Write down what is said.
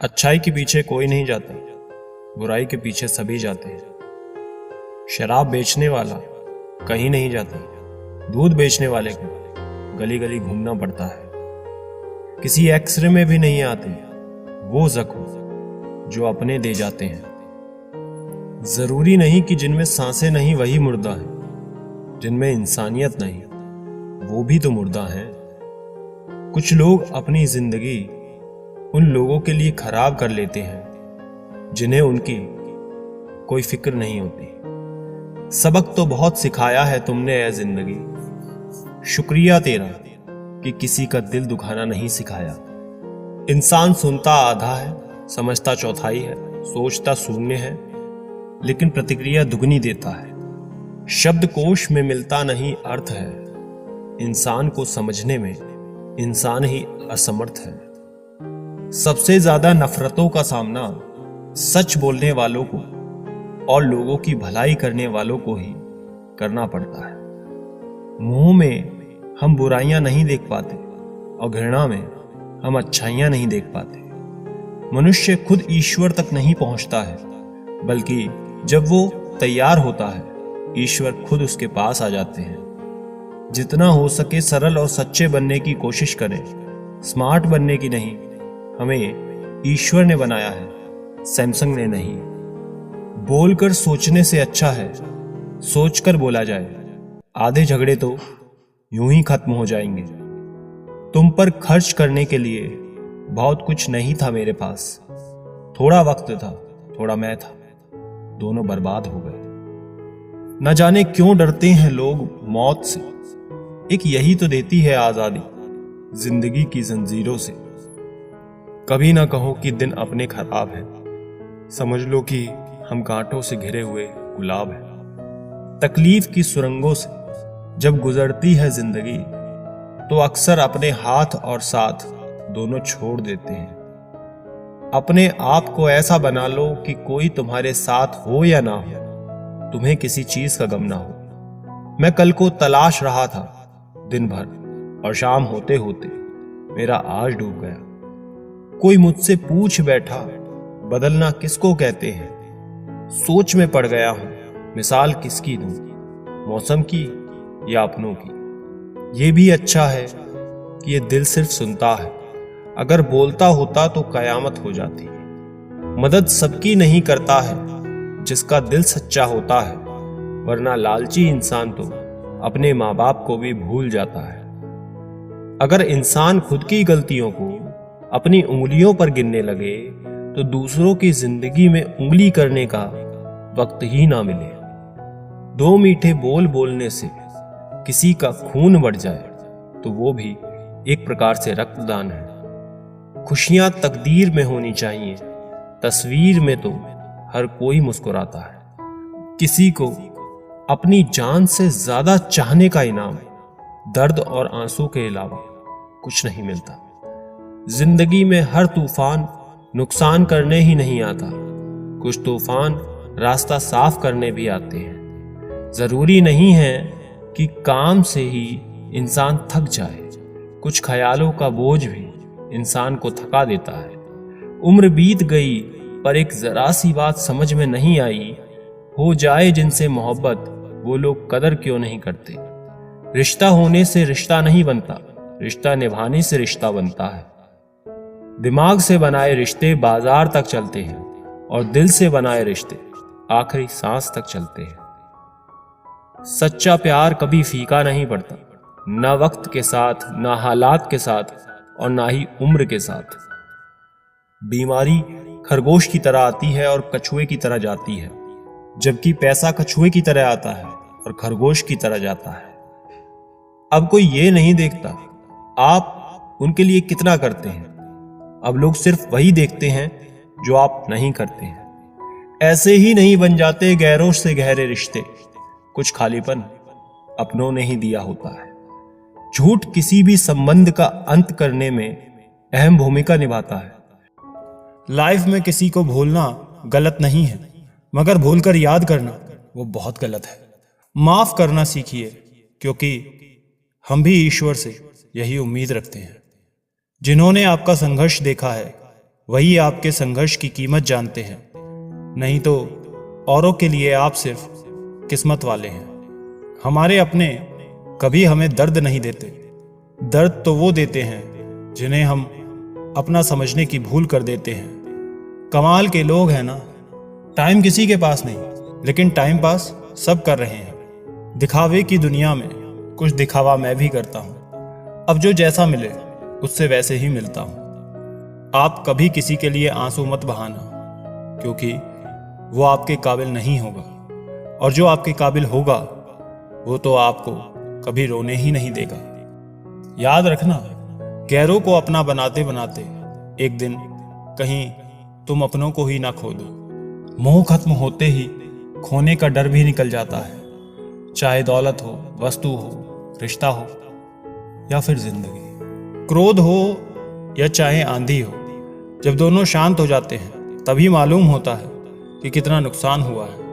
अच्छाई के पीछे कोई नहीं जाता, बुराई के पीछे सभी जाते हैं। शराब बेचने वाला कहीं नहीं जाता, दूध बेचने वाले को गली गली घूमना पड़ता है। किसी एक्सरे में भी नहीं आते वो जख्म जो अपने दे जाते हैं। जरूरी नहीं कि जिनमें सांसें नहीं वही मुर्दा है, जिनमें इंसानियत नहीं वो भी तो मुर्दा है। कुछ लोग अपनी जिंदगी उन लोगों के लिए खराब कर लेते हैं जिन्हें उनकी कोई फिक्र नहीं होती। सबक तो बहुत सिखाया है तुमने ऐ जिंदगी, शुक्रिया तेरा कि किसी का दिल दुखाना नहीं सिखाया। इंसान सुनता आधा है, समझता चौथाई है, सोचता शून्य है, लेकिन प्रतिक्रिया दुगनी देता है। शब्दकोश में मिलता नहीं अर्थ है, इंसान को समझने में इंसान ही असमर्थ है। सबसे ज्यादा नफरतों का सामना सच बोलने वालों को और लोगों की भलाई करने वालों को ही करना पड़ता है। मुंह में हम बुराइयां नहीं देख पाते और घृणा में हम अच्छाइयां नहीं देख पाते। मनुष्य खुद ईश्वर तक नहीं पहुंचता है, बल्कि जब वो तैयार होता है ईश्वर खुद उसके पास आ जाते हैं। जितना हो सके सरल और सच्चे बनने की कोशिश करें, स्मार्ट बनने की नहीं। हमें ईश्वर ने बनाया है, सैमसंग ने नहीं। बोलकर सोचने से अच्छा है सोचकर बोला जाए। आधे झगड़े तो यूं ही खत्म हो जाएंगे। तुम पर खर्च करने के लिए बहुत कुछ नहीं था मेरे पास। थोड़ा वक्त था, थोड़ा मैं था, दोनों बर्बाद हो गए। न जाने क्यों डरते हैं लोग मौत से, एक यही तो देती है आजादी जिंदगी की जंजीरों से। कभी ना कहो कि दिन अपने खराब है, समझ लो कि हम कांटों से घिरे हुए गुलाब हैं। तकलीफ की सुरंगों से जब गुजरती है जिंदगी तो अक्सर अपने हाथ और साथ दोनों छोड़ देते हैं। अपने आप को ऐसा बना लो कि कोई तुम्हारे साथ हो या ना हो, तुम्हें किसी चीज का गम ना हो। मैं कल को तलाश रहा था दिन भर और शाम होते होते मेरा आज डूब गया। कोई मुझसे पूछ बैठा बदलना किसको कहते हैं। सोच में पड़ गया हूं मिसाल किसकी दूं, मौसम की या अपनों की। ये भी अच्छा है कि ये दिल सिर्फ सुनता है, अगर बोलता होता तो कयामत हो जाती। मदद सबकी नहीं करता है जिसका दिल सच्चा होता है, वरना लालची इंसान तो अपने माँ बाप को भी भूल जाता है। अगर इंसान खुद की गलतियों को अपनी उंगलियों पर गिनने लगे तो दूसरों की जिंदगी में उंगली करने का वक्त ही ना मिले। दो मीठे बोल बोलने से किसी का खून बढ़ जाए तो वो भी एक प्रकार से रक्तदान है। खुशियां तकदीर में होनी चाहिए, तस्वीर में तो हर कोई मुस्कुराता है। किसी को अपनी जान से ज्यादा चाहने का इनाम दर्द और आंसू के अलावा कुछ नहीं मिलता। जिंदगी में हर तूफान नुकसान करने ही नहीं आता, कुछ तूफान रास्ता साफ करने भी आते हैं। जरूरी नहीं है कि काम से ही इंसान थक जाए, कुछ ख्यालों का बोझ भी इंसान को थका देता है। उम्र बीत गई पर एक जरा सी बात समझ में नहीं आई, हो जाए जिनसे मोहब्बत वो लोग कदर क्यों नहीं करते। रिश्ता होने से रिश्ता नहीं बनता, रिश्ता निभाने से रिश्ता बनता है। दिमाग से बनाए रिश्ते बाजार तक चलते हैं और दिल से बनाए रिश्ते आखिरी सांस तक चलते हैं। सच्चा प्यार कभी फीका नहीं पड़ता, ना वक्त के साथ, ना हालात के साथ और ना ही उम्र के साथ। बीमारी खरगोश की तरह आती है और कछुए की तरह जाती है, जबकि पैसा कछुए की तरह आता है और खरगोश की तरह जाता है। अब कोई ये नहीं देखता आप उनके लिए कितना करते हैं, अब लोग सिर्फ वही देखते हैं जो आप नहीं करते हैं। ऐसे ही नहीं बन जाते गैरों से गहरे रिश्ते, कुछ खालीपन अपनों ने ही दिया होता है। झूठ किसी भी संबंध का अंत करने में अहम भूमिका निभाता है। लाइफ में किसी को भूलना गलत नहीं है, मगर भूलकर याद करना वो बहुत गलत है। माफ करना सीखिए, क्योंकि हम भी ईश्वर से यही उम्मीद रखते हैं। जिन्होंने आपका संघर्ष देखा है वही आपके संघर्ष की कीमत जानते हैं। नहीं तो औरों के लिए आप सिर्फ किस्मत वाले हैं। हमारे अपने कभी हमें दर्द नहीं देते। दर्द तो वो देते हैं जिन्हें हम अपना समझने की भूल कर देते हैं। कमाल के लोग हैं ना। टाइम किसी के पास नहीं, लेकिन टाइम पास सब कर रहे हैं। दिखावे की दुनिया में कुछ दिखावा मैं भी करता हूँ। अब जो जैसा मिले उससे वैसे ही मिलता हूँ। आप कभी किसी के लिए आंसू मत बहाना, क्योंकि वो आपके काबिल नहीं होगा, और जो आपके काबिल होगा वो तो आपको कभी रोने ही नहीं देगा। याद रखना, गैरों को अपना बनाते बनाते एक दिन कहीं तुम अपनों को ही ना खो दो। मोह खत्म होते ही खोने का डर भी निकल जाता है, चाहे दौलत हो, वस्तु हो, रिश्ता हो या फिर जिंदगी। क्रोध हो या चाहे आंधी हो, जब दोनों शांत हो जाते हैं तभी मालूम होता है कि कितना नुकसान हुआ है।